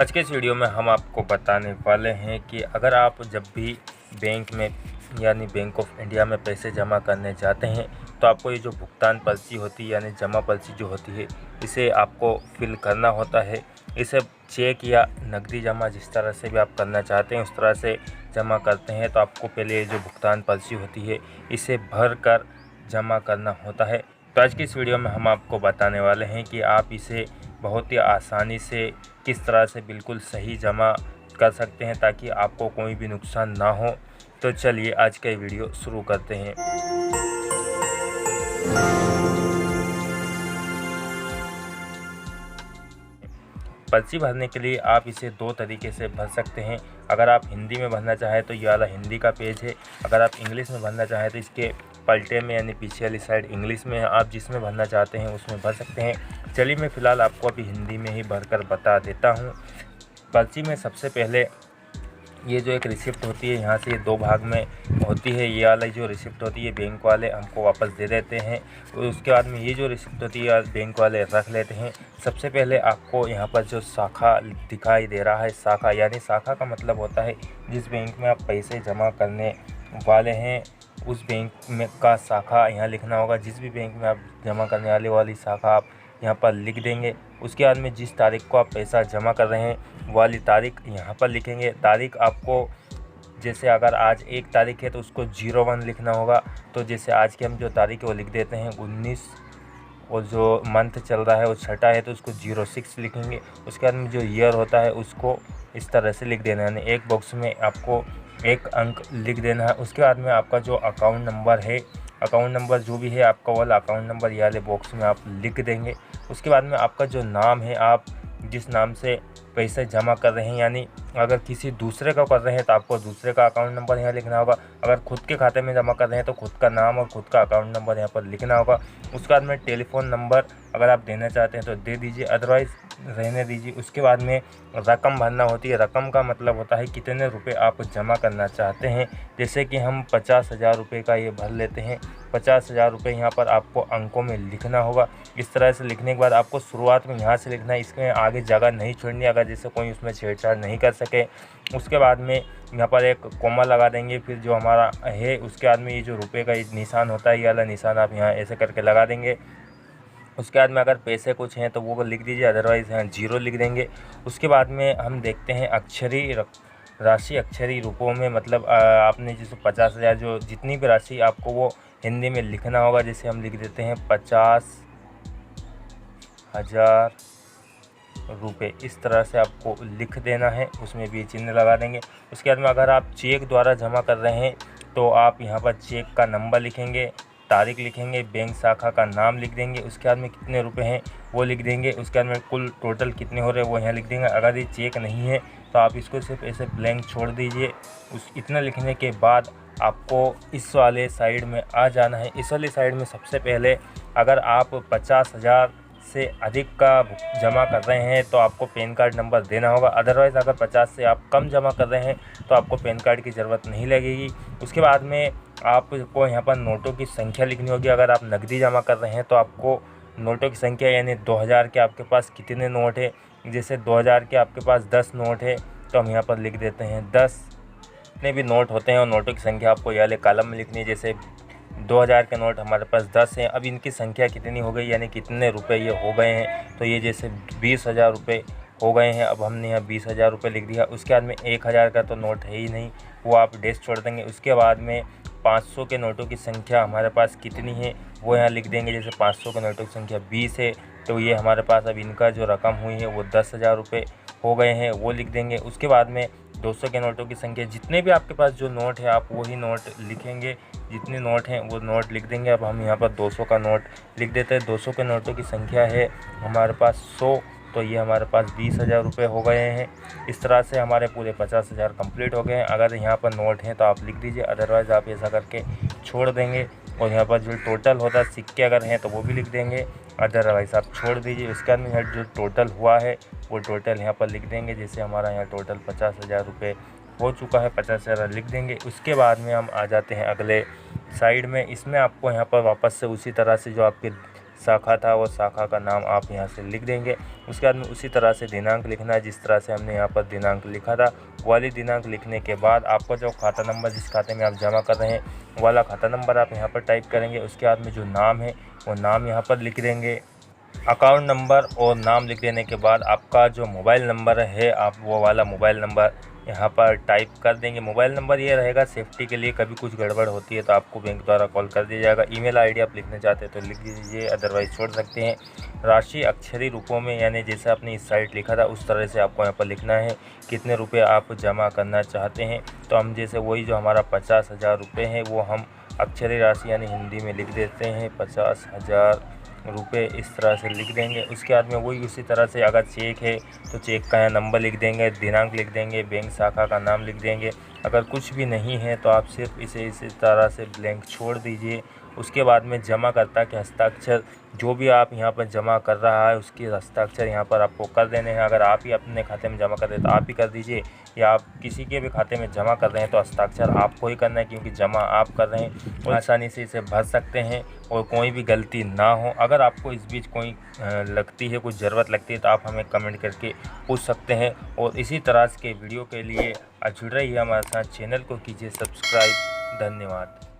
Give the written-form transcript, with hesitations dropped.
आज के इस वीडियो में हम आपको बताने वाले हैं कि अगर आप जब भी बैंक में यानी बैंक ऑफ इंडिया में पैसे जमा करने जाते हैं तो आपको ये जो भुगतान पर्ची होती है यानी जमा पर्ची जो होती है इसे आपको फिल करना होता है। इसे चेक या नकदी जमा जिस तरह से भी आप करना चाहते हैं उस तरह से जमा करते हैं। तो आपको पहले ये जो भुगतान पर्ची होती है इसे भर कर जमा करना होता है। तो आज की इस वीडियो में हम आपको बताने वाले हैं कि आप इसे बहुत ही आसानी से किस तरह से बिल्कुल सही जमा कर सकते हैं ताकि आपको कोई भी नुकसान ना हो। तो चलिए आज का वीडियो शुरू करते हैं। पर्ची भरने के लिए आप इसे दो तरीके से भर सकते हैं। अगर आप हिंदी में भरना चाहें तो ये वाला हिंदी का पेज है। अगर आप इंग्लिश में भरना चाहें तो इसके पलटे में यानी पीछे वाली साइड इंग्लिश में आप जिसमें भरना चाहते हैं उसमें भर सकते हैं। चलिए मैं फ़िलहाल आपको अभी हिंदी में ही भरकर बता देता हूँ। पर्ची में सबसे पहले ये जो एक रिसिप्ट होती है यहाँ से ये दो भाग में होती है। ये वाली जो रिसिप्ट होती है बैंक वाले हमको वापस दे देते हैं। उसके बाद में ये जो रिसिप्ट होती है बैंक वाले रख लेते हैं। सबसे पहले आपको यहाँ पर जो शाखा दिखाई दे रहा है, शाखा यानी शाखा का मतलब होता है जिस बैंक में आप पैसे जमा करने वाले हैं उस बैंक में का शाखा यहाँ लिखना होगा। जिस भी बैंक में आप जमा करने वाली शाखा आप यहाँ पर लिख देंगे। उसके बाद में जिस तारीख को आप पैसा जमा कर रहे हैं वाली तारीख यहाँ पर लिखेंगे। तारीख आपको जैसे अगर आज 1 तारीख है तो उसको 01 लिखना होगा। तो जैसे आज की हम जो तारीख है वो लिख देते हैं 19 और जो मंथ चल रहा है वो छठा है तो उसको 06 लिखेंगे। उसके बाद में जो ईयर होता है उसको इस तरह से लिख देना है, यानी एक बॉक्स में आपको 1 अंक लिख देना है। उसके बाद में आपका जो अकाउंट नंबर है, अकाउंट नंबर जो भी है आपका वाला अकाउंट नंबर ये वाले बॉक्स में आप लिख देंगे। उसके बाद में आपका जो नाम है, आप जिस नाम से पैसे जमा कर रहे हैं, यानी अगर किसी दूसरे का कर रहे हैं तो आपको दूसरे का अकाउंट नंबर यहाँ लिखना होगा। अगर खुद के खाते में जमा कर रहे हैं तो खुद का नाम और खुद का अकाउंट नंबर यहाँ पर लिखना होगा। उसके बाद में टेलीफ़ोन नंबर अगर आप देना चाहते हैं तो दे दीजिए, अदरवाइज़ रहने दीजिए। उसके बाद में रकम भरना होती है। रकम का मतलब होता है कितने रुपए आप जमा करना चाहते हैं। जैसे कि हम 50,000 रुपये का ये भर लेते हैं। 50,000 रुपये यहाँ पर आपको अंकों में लिखना होगा। इस तरह से लिखने के बाद आपको शुरुआत में यहाँ से लिखना है, इसमें आगे जगह नहीं छोड़नी अगर जैसे कोई उसमें छेड़छाड़ नहीं कर सके। उसके बाद में यहाँ पर एक कॉमा लगा देंगे। फिर जो हमारा है उसके बाद में ये जो रुपये का निशान होता है ये वाला निशान आप यहाँ ऐसे करके लगा देंगे। उसके बाद में अगर पैसे कुछ हैं तो वो लिख दीजिए, अदरवाइज़ यहाँ 0 लिख देंगे। उसके बाद में हम देखते हैं अक्षरी राशि, अक्षरी रुपयों में मतलब आपने जैसे 50,000 जो जितनी भी राशि आपको वो हिंदी में लिखना होगा। जैसे हम लिख देते हैं 50,000 रुपये, इस तरह से आपको लिख देना है। उसमें भी चिन्ह लगा देंगे। उसके बाद में अगर आप चेक द्वारा जमा कर रहे हैं तो आप यहाँ पर चेक का नंबर लिखेंगे, तारीख लिखेंगे, बैंक शाखा का नाम लिख देंगे। उसके बाद में कितने रुपए हैं वो लिख देंगे। उसके बाद में कुल टोटल कितने हो रहे हैं वो यहाँ लिख देंगे। अगर ये चेक नहीं है तो आप इसको सिर्फ ऐसे ब्लैंक छोड़ दीजिए। इतना लिखने के बाद आपको इस वाले साइड में आ जाना है। इस वाली साइड में सबसे पहले अगर आप 50,000 से अधिक का जमा कर रहे हैं तो आपको पैन कार्ड नंबर देना होगा। अदरवाइज़ अगर 50 से आप कम जमा कर रहे हैं तो आपको पैन कार्ड की ज़रूरत नहीं लगेगी। उसके बाद में आपको यहाँ पर नोटों की संख्या लिखनी होगी। अगर आप नकदी जमा कर रहे हैं तो आपको नोटों की संख्या यानी 2000 के आपके पास कितने नोट है। जैसे 2000 के आपके पास 10 नोट है तो हम यहाँ पर लिख देते हैं 10। जितने भी नोट होते हैं और नोटों की संख्या आपको ये वाले कॉलम में लिखनी है। जैसे 2000 के नोट हमारे पास 10 हैं। अब इनकी संख्या कितनी हो गई यानी कितने रुपए ये हो गए हैं, तो ये जैसे 20,000 रुपये हो गए हैं। अब हमने यहाँ 20,000 रुपये लिख दिया। उसके बाद में 1000 का तो नोट है ही नहीं, वो आप डैश छोड़ देंगे। उसके बाद में 500 के नोटों की संख्या हमारे पास कितनी है वो यहाँ लिख देंगे। जैसे 500 के नोटों की संख्या 20 है तो ये हमारे पास अब इनका जो रकम हुई है वो 10,000 रुपये हो गए हैं, वो लिख देंगे। उसके बाद में 200 के नोटों की संख्या, जितने भी आपके पास जो नोट है आप वही नोट लिखेंगे, जितने नोट हैं वो नोट लिख देंगे। अब हम यहाँ पर 200 का नोट लिख देते हैं। 200 के नोटों की संख्या है हमारे पास 100, तो ये हमारे पास 20,000 रुपये हो गए हैं। इस तरह से हमारे पूरे 50,000 कंप्लीट हो गए हैं। अगर यहाँ पर नोट हैं तो आप लिख दीजिए, अदरवाइज़ आप ऐसा करके छोड़ देंगे। और यहाँ पर जो टोटल होता है सिक्के अगर हैं तो वो भी लिख देंगे, अदरवाइज़ आप छोड़ दीजिए। उसके बाद में यहाँ जो टोटल हुआ है वो टोटल यहाँ पर लिख देंगे। जैसे हमारा यहाँ टोटल 50,000 रुपये हो चुका है, 50,000 लिख देंगे। उसके बाद में हम आ जाते हैं अगले साइड में। इसमें आपको यहाँ पर वापस से उसी तरह से जो आपके शाखा था वो शाखा का नाम आप यहाँ से लिख देंगे। उसके बाद में उसी तरह से दिनांक लिखना है, जिस तरह से हमने यहाँ पर दिनांक लिखा था वाली दिनांक लिखने के बाद आपका जो खाता नंबर जिस खाते में आप जमा कर रहे हैं वाला खाता नंबर आप यहाँ पर टाइप करेंगे। उसके बाद में जो नाम है वो नाम यहाँ पर लिख देंगे। अकाउंट नंबर और नाम लिख देने के बाद आपका जो मोबाइल नंबर है आप वो वाला मोबाइल नंबर यहाँ पर टाइप कर देंगे। मोबाइल नंबर ये रहेगा सेफ्टी के लिए, कभी कुछ गड़बड़ होती है तो आपको बैंक द्वारा कॉल कर दिया जाएगा। ईमेल आईडी आप लिखना चाहते हैं तो लिख दीजिए, अदरवाइज़ छोड़ सकते हैं। राशि अक्षरी रूपों में यानी जैसे आपने इस साइट लिखा था उस तरह से आपको यहाँ पर लिखना है कितने रुपये आप जमा करना चाहते हैं। तो हम जैसे वही जो हमारा 50,000 रुपये है वो हम अक्षरी राशि यानी हिंदी में लिख देते हैं 50,000 रुपये, इस तरह से लिख देंगे। उसके बाद में वही उसी तरह से अगर चेक है तो चेक का यहाँ नंबर लिख देंगे, दिनांक लिख देंगे, बैंक शाखा का नाम लिख देंगे। अगर कुछ भी नहीं है तो आप सिर्फ इसे इसी तरह से ब्लैंक छोड़ दीजिए। उसके बाद में जमाकर्ता के हस्ताक्षर जो भी आप यहाँ पर जमा कर रहा है उसके हस्ताक्षर यहाँ पर आपको कर देने हैं। अगर आप ही अपने खाते में जमा कर रहे हैं तो आप ही कर दीजिए, या आप किसी के भी खाते में जमा कर रहे हैं तो हस्ताक्षर आपको ही करना है क्योंकि जमा आप कर रहे हैं। और आसानी से इसे भर सकते हैं और कोई भी गलती ना हो। अगर आपको इस बीच कोई लगती है कुछ ज़रूरत लगती है तो आप हमें कमेंट करके पूछ सकते हैं। और इसी तरह के वीडियो के लिए जुड़ रही है हमारे साथ, चैनल को कीजिए सब्सक्राइब। धन्यवाद।